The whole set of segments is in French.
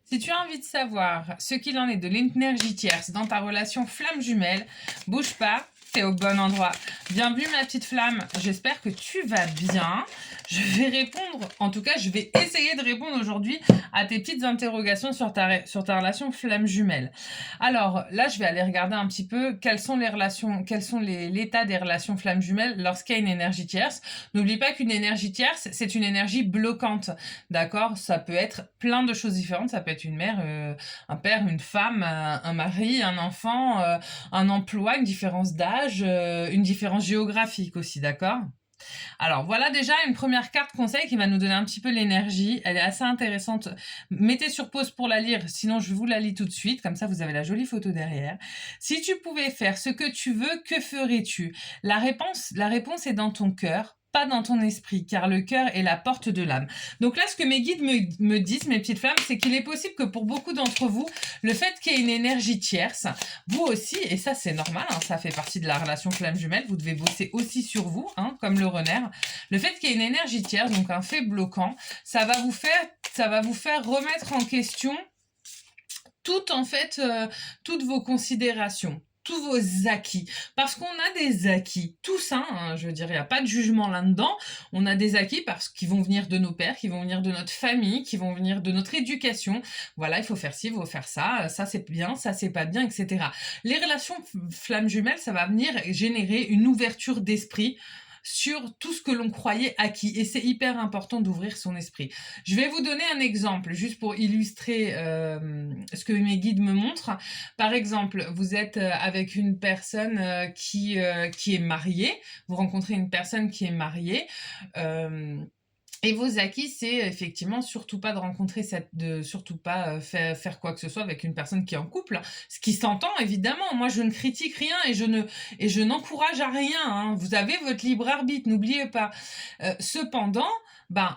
Si tu as envie de savoir ce qu'il en est de l'énergie tierce dans ta relation flamme jumelle, bouge pas, t'es au bon endroit. Bienvenue ma petite flamme, j'espère que tu vas bien. Je vais répondre, en tout cas je vais essayer de répondre aujourd'hui à tes petites interrogations sur ta relation flamme jumelle. Alors là je vais aller regarder un petit peu quelles sont les relations, l'état des relations flamme jumelles lorsqu'il y a une énergie tierce. N'oublie pas qu'une énergie tierce, c'est une énergie bloquante. D'accord? Ça peut être plein de choses différentes. Ça peut être une mère, un père, une femme, un mari, un enfant, un emploi, une différence d'âge, une différence géographique aussi, d'accord? Alors voilà déjà une première carte conseil qui va nous donner un petit peu l'énergie. Elle est assez intéressante. Mettez sur pause pour la lire, sinon je vous la lis tout de suite. Comme ça, vous avez la jolie photo derrière. Si tu pouvais faire ce que tu veux, que ferais-tu? La réponse est dans ton cœur, pas dans ton esprit, car le cœur est la porte de l'âme. Donc là, ce que mes guides me disent, mes petites flammes, c'est qu'il est possible que pour beaucoup d'entre vous, le fait qu'il y ait une énergie tierce, vous aussi, et ça c'est normal, hein, ça fait partie de la relation flamme jumelle, vous devez bosser aussi sur vous, hein, comme le renard. Le fait qu'il y ait une énergie tierce, donc un fait bloquant, ça va vous faire remettre en question toutes vos considérations, tous vos acquis. Parce qu'on a des acquis, tous, hein, je veux dire, il n'y a pas de jugement là-dedans. On a des acquis parce qu'ils vont venir de nos pères, qui vont venir de notre famille, qui vont venir de notre éducation. Voilà, il faut faire ci, il faut faire ça c'est bien, ça c'est pas bien, etc. Les relations flammes jumelles, ça va venir générer une ouverture d'esprit sur tout ce que l'on croyait acquis. Et c'est hyper important d'ouvrir son esprit. Je vais vous donner un exemple, juste pour illustrer ce que mes guides me montrent. Par exemple, vous êtes avec une personne qui est mariée. Vous rencontrez une personne qui est mariée. Et vos acquis, c'est effectivement surtout pas de rencontrer surtout pas faire quoi que ce soit avec une personne qui est en couple. Ce qui s'entend évidemment. Moi, je ne critique rien et je n'encourage à rien, hein. Vous avez votre libre arbitre, n'oubliez pas. Cependant,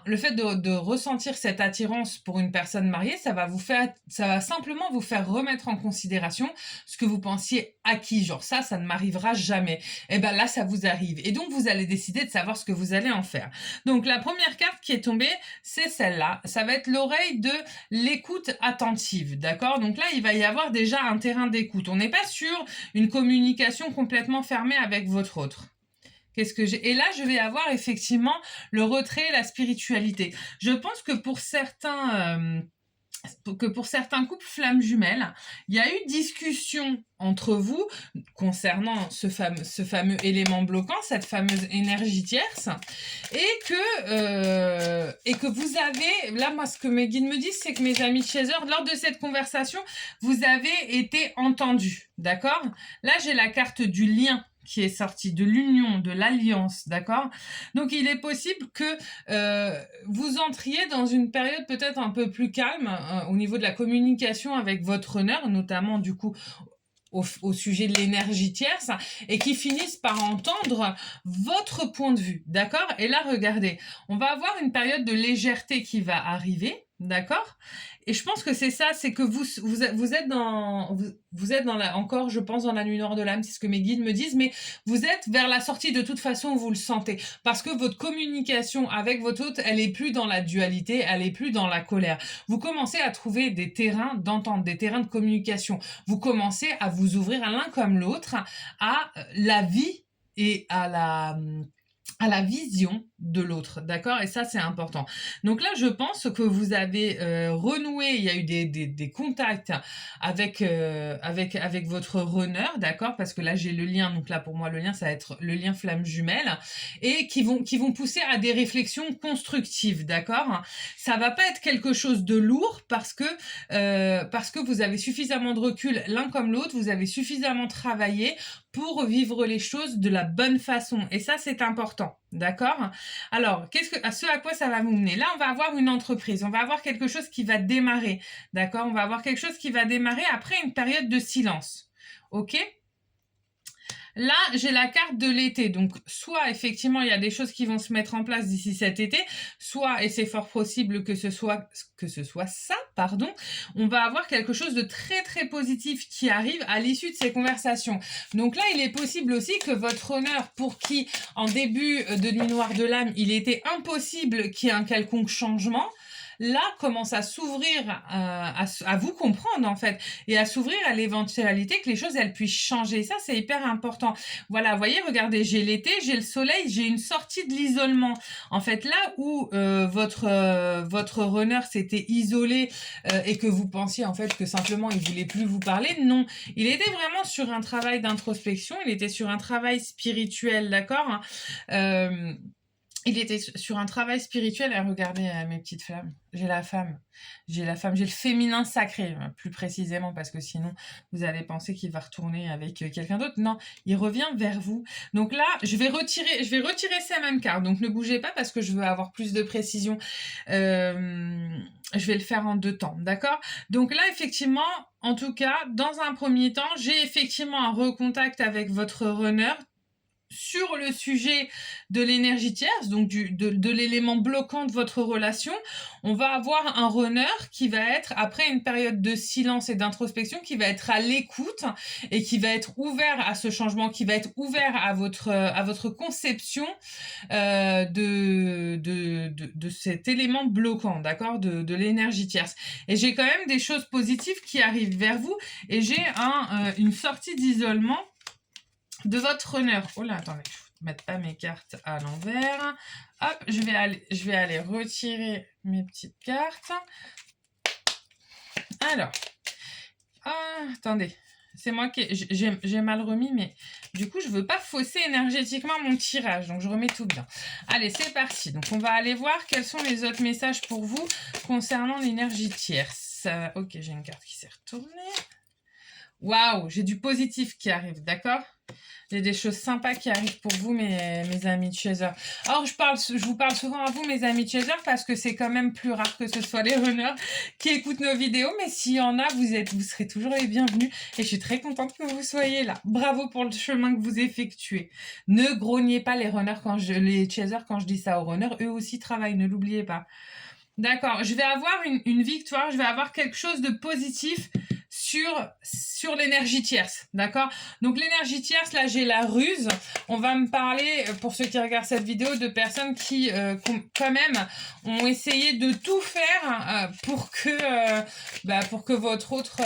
le fait de ressentir cette attirance pour une personne mariée, ça va simplement vous faire remettre en considération ce que vous pensiez acquis. Genre ça ne m'arrivera jamais. Et ben là, ça vous arrive. Et donc, vous allez décider de savoir ce que vous allez en faire. Donc la première carte qui est tombée, c'est celle-là. Ça va être l'oreille de l'écoute attentive, d'accord? Donc là, il va y avoir déjà un terrain d'écoute. On n'est pas sur une communication complètement fermée avec votre autre. Et là, je vais avoir effectivement le retrait, la spiritualité. Je pense que pour certains couples flammes jumelles, il y a eu discussion entre vous concernant ce fameux élément bloquant, cette fameuse énergie tierce, et que vous avez, là moi ce que mes guides me disent, c'est que mes amis chasers, lors de cette conversation, vous avez été entendus, d'accord? Là j'ai la carte du lien qui est sortie, de l'union, de l'alliance, d'accord? Donc il est possible que vous entriez dans une période peut-être un peu plus calme au niveau de la communication avec votre honneur, notamment du coup au sujet de l'énergie tierce, et qui finissent par entendre votre point de vue, d'accord? Et là, regardez, on va avoir une période de légèreté qui va arriver, d'accord? Et je pense que c'est ça, c'est que vous êtes encore, je pense, dans la nuit noire de l'âme, c'est ce que mes guides me disent, mais vous êtes vers la sortie de toute façon, vous le sentez, parce que votre communication avec votre hôte, elle est plus dans la dualité, elle est plus dans la colère. Vous commencez à trouver des terrains d'entente, des terrains de communication. Vous commencez à vous ouvrir à l'un comme l'autre, à la vie et à la vision de l'autre, d'accord? Et ça, c'est important. Donc là, je pense que vous avez renoué, il y a eu des contacts avec votre runner, d'accord? Parce que là, j'ai le lien, donc là, pour moi, le lien, ça va être le lien flamme jumelle, et qui vont pousser à des réflexions constructives, d'accord? Ça va pas être quelque chose de lourd parce que vous avez suffisamment de recul l'un comme l'autre, vous avez suffisamment travaillé pour vivre les choses de la bonne façon. Et ça, c'est important. D'accord? Alors, ce à quoi ça va vous mener? Là, on va avoir une entreprise. On va avoir quelque chose qui va démarrer. D'accord? On va avoir quelque chose qui va démarrer après une période de silence. OK? Là, j'ai la carte de l'été. Donc, soit effectivement, il y a des choses qui vont se mettre en place d'ici cet été, soit, et c'est fort possible que ce soit ça, pardon, on va avoir quelque chose de très très positif qui arrive à l'issue de ces conversations. Donc là, il est possible aussi que votre honneur, pour qui, en début de Nuit Noire de l'âme, il était impossible qu'il y ait un quelconque changement, là, commence à s'ouvrir, à vous comprendre, en fait, et à s'ouvrir à l'éventualité que les choses, elles puissent changer. Ça, c'est hyper important. Voilà, vous voyez, regardez, j'ai l'été, j'ai le soleil, j'ai une sortie de l'isolement. En fait, là où votre runner s'était isolé et que vous pensiez, en fait, que simplement, il voulait plus vous parler, non. Il était vraiment sur un travail d'introspection, il était sur un travail spirituel, d'accord? Il était sur un travail spirituel. Et regardez mes petites flammes. J'ai la femme. J'ai le féminin sacré, plus précisément, parce que sinon, vous allez penser qu'il va retourner avec quelqu'un d'autre. Non, il revient vers vous. Donc là, je vais retirer ces mêmes cartes. Donc ne bougez pas parce que je veux avoir plus de précision. Je vais le faire en 2 temps, d'accord? Donc là, effectivement, en tout cas, dans un premier temps, j'ai effectivement un recontact avec votre runner sur le sujet de l'énergie tierce, donc de l'élément bloquant de votre relation. On va avoir un runner qui va être, après une période de silence et d'introspection, qui va être à l'écoute et qui va être ouvert à ce changement, qui va être ouvert à votre conception de cet élément bloquant, d'accord, de l'énergie tierce. Et j'ai quand même des choses positives qui arrivent vers vous, et j'ai une sortie d'isolement de votre runner. Oh là, attendez, je ne mettre pas mes cartes à l'envers. Hop, je vais aller retirer mes petites cartes. Alors, attendez, c'est moi qui j'ai mal remis, mais du coup, je ne veux pas fausser énergétiquement mon tirage, donc je remets tout bien. Allez, c'est parti. Donc, on va aller voir quels sont les autres messages pour vous concernant l'énergie tierce. Ok, j'ai une carte qui s'est retournée. Waouh, j'ai du positif qui arrive, d'accord? J'ai des choses sympas qui arrivent pour vous, mes amis de Chaser. Alors, je vous parle souvent à vous, mes amis de Chaser, parce que c'est quand même plus rare que ce soit les runners qui écoutent nos vidéos. Mais s'il y en a, vous serez toujours les bienvenus. Et je suis très contente que vous soyez là. Bravo pour le chemin que vous effectuez. Ne grognez pas les runners les Chaser quand je dis ça aux runners. Eux aussi travaillent, ne l'oubliez pas. D'accord, je vais avoir une victoire, je vais avoir quelque chose de positif sur l'énergie tierce, d'accord? Donc l'énergie tierce, là j'ai la ruse. On va me parler, pour ceux qui regardent cette vidéo, de personnes qui quand même ont essayé de tout faire pour que votre autre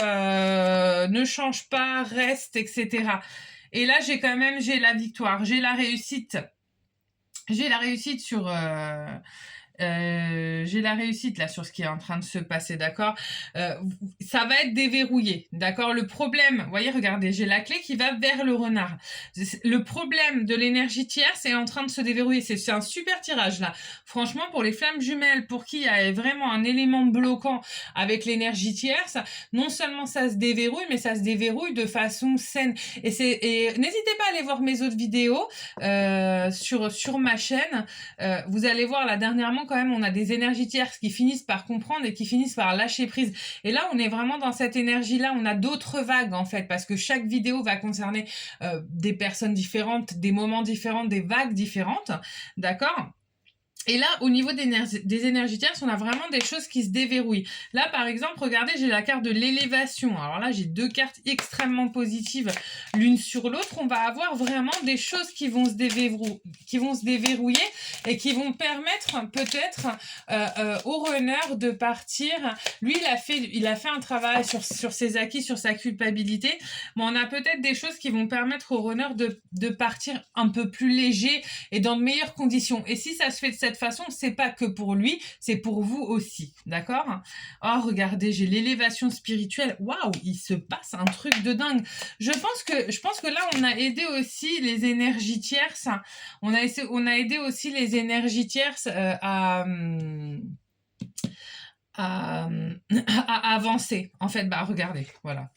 ne change pas, reste, etc. Et là j'ai la victoire, j'ai la réussite. J'ai la réussite j'ai la réussite là sur ce qui est en train de se passer, d'accord? Ça va être déverrouillé, d'accord? Le problème, vous voyez, regardez, j'ai la clé qui va vers le renard. Le problème de l'énergie tierce est en train de se déverrouiller. C'est un super tirage là. Franchement, pour les flammes jumelles, pour qui il y a vraiment un élément bloquant avec l'énergie tierce, non seulement ça se déverrouille, mais ça se déverrouille de façon saine. Et n'hésitez pas à aller voir mes autres vidéos sur ma chaîne. Vous allez voir là dernièrement, quand même, on a des énergies tierces qui finissent par comprendre et qui finissent par lâcher prise. Et là, on est vraiment dans cette énergie-là. On a d'autres vagues, en fait, parce que chaque vidéo va concerner des personnes différentes, des moments différents, des vagues différentes. D'accord ? Et là, au niveau des énergies tierces, on a vraiment des choses qui se déverrouillent. Là, par exemple, regardez, j'ai la carte de l'élévation. Alors là, j'ai 2 cartes extrêmement positives l'une sur l'autre. On va avoir vraiment des choses qui vont se déverrouiller et qui vont permettre peut-être au runner de partir. Lui, il a fait un travail sur ses acquis, sur sa culpabilité. Mais on a peut-être des choses qui vont permettre au runner de partir un peu plus léger et dans de meilleures conditions. Et si ça se fait de cette façon, c'est pas que pour lui, c'est pour vous aussi, d'accord? Oh, regardez, j'ai l'élévation spirituelle. Waouh, il se passe un truc de dingue. Je pense que là, on a aidé aussi les énergies tierces. On a aidé aussi les énergies tierces à avancer. En fait, regardez, voilà.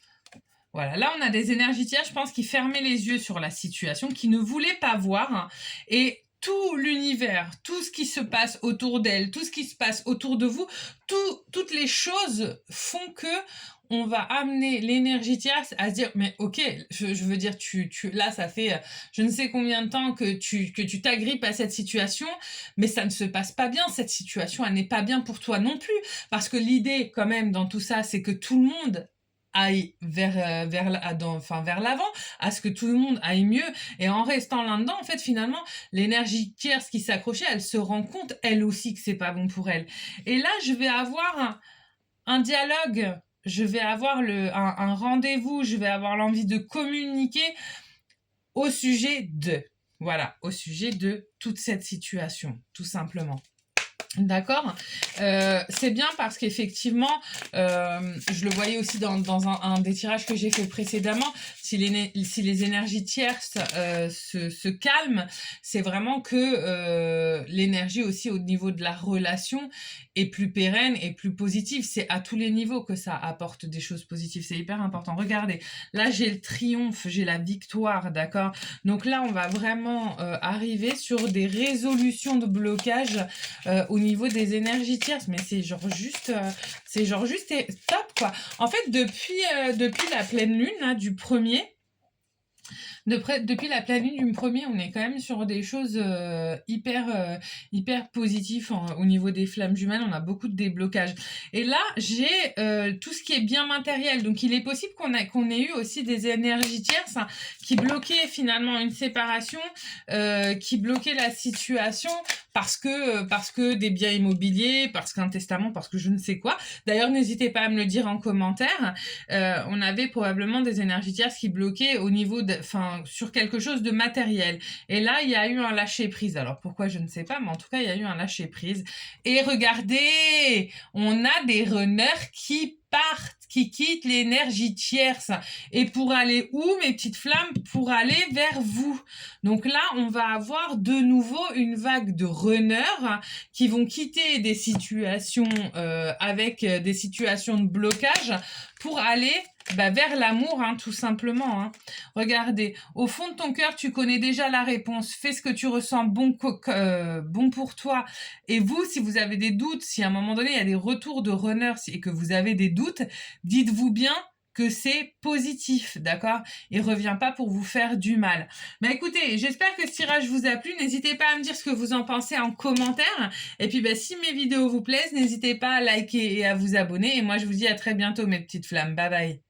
Voilà, là on a des énergies tierces, je pense, qui fermaient les yeux sur la situation, qui ne voulaient pas voir. Et tout l'univers, tout ce qui se passe autour d'elle, tout ce qui se passe autour de vous, toutes les choses font que on va amener l'énergie tierce à se dire, mais ok, je veux dire, là, ça fait je ne sais combien de temps que tu t'agrippes à cette situation, mais ça ne se passe pas bien, cette situation, elle n'est pas bien pour toi non plus. Parce que l'idée, quand même, dans tout ça, c'est que tout le monde aille vers l'avant, à ce que tout le monde aille mieux. Et en restant là-dedans, en fait, finalement, l'énergie tierce qui s'accrochait, elle se rend compte, elle aussi, que c'est pas bon pour elle. Et là, je vais avoir un dialogue, je vais avoir un rendez-vous, je vais avoir l'envie de communiquer au sujet de, voilà, au sujet de toute cette situation, tout simplement. D'accord. C'est bien parce qu'effectivement, je le voyais aussi dans un des tirages que j'ai fait précédemment, si les énergies tierces se calment, c'est vraiment que l'énergie aussi au niveau de la relation est plus pérenne et plus positive. C'est à tous les niveaux que ça apporte des choses positives. C'est hyper important. Regardez, là j'ai le triomphe, j'ai la victoire, d'accord. Donc là, on va vraiment arriver sur des résolutions de blocage au niveau des énergies tierces, mais c'est genre juste top, quoi. En fait, depuis la pleine lune, là, du premier, depuis la pleine lune du premier, on est quand même sur des choses hyper positives au niveau des flammes jumelles. On a beaucoup de déblocages. Et là, j'ai tout ce qui est bien matériel. Donc, il est possible qu'on ait eu aussi des énergies tierces qui bloquaient finalement une séparation, qui bloquaient la situation parce que des biens immobiliers, parce qu'un testament, parce que je ne sais quoi. D'ailleurs, n'hésitez pas à me le dire en commentaire. On avait probablement des énergies tierces qui bloquaient au niveau sur quelque chose de matériel. Et là, il y a eu un lâcher-prise. Alors, pourquoi, je ne sais pas, mais en tout cas, il y a eu un lâcher-prise. Et regardez, on a des runners qui partent, qui quittent l'énergie tierce. Et pour aller où, mes petites flammes? Pour aller vers vous. Donc là, on va avoir de nouveau une vague de runners qui vont quitter des situations avec des situations de blocage pour aller vers l'amour, hein, tout simplement. Hein. Regardez, au fond de ton cœur, tu connais déjà la réponse. Fais ce que tu ressens bon pour toi. Et vous, si vous avez des doutes, si à un moment donné, il y a des retours de runners et que vous avez des doutes, dites-vous bien que c'est positif, d'accord? Il revient pas pour vous faire du mal. Mais écoutez, j'espère que ce tirage vous a plu. N'hésitez pas à me dire ce que vous en pensez en commentaire. Et puis, si mes vidéos vous plaisent, n'hésitez pas à liker et à vous abonner. Et moi, je vous dis à très bientôt, mes petites flammes. Bye bye.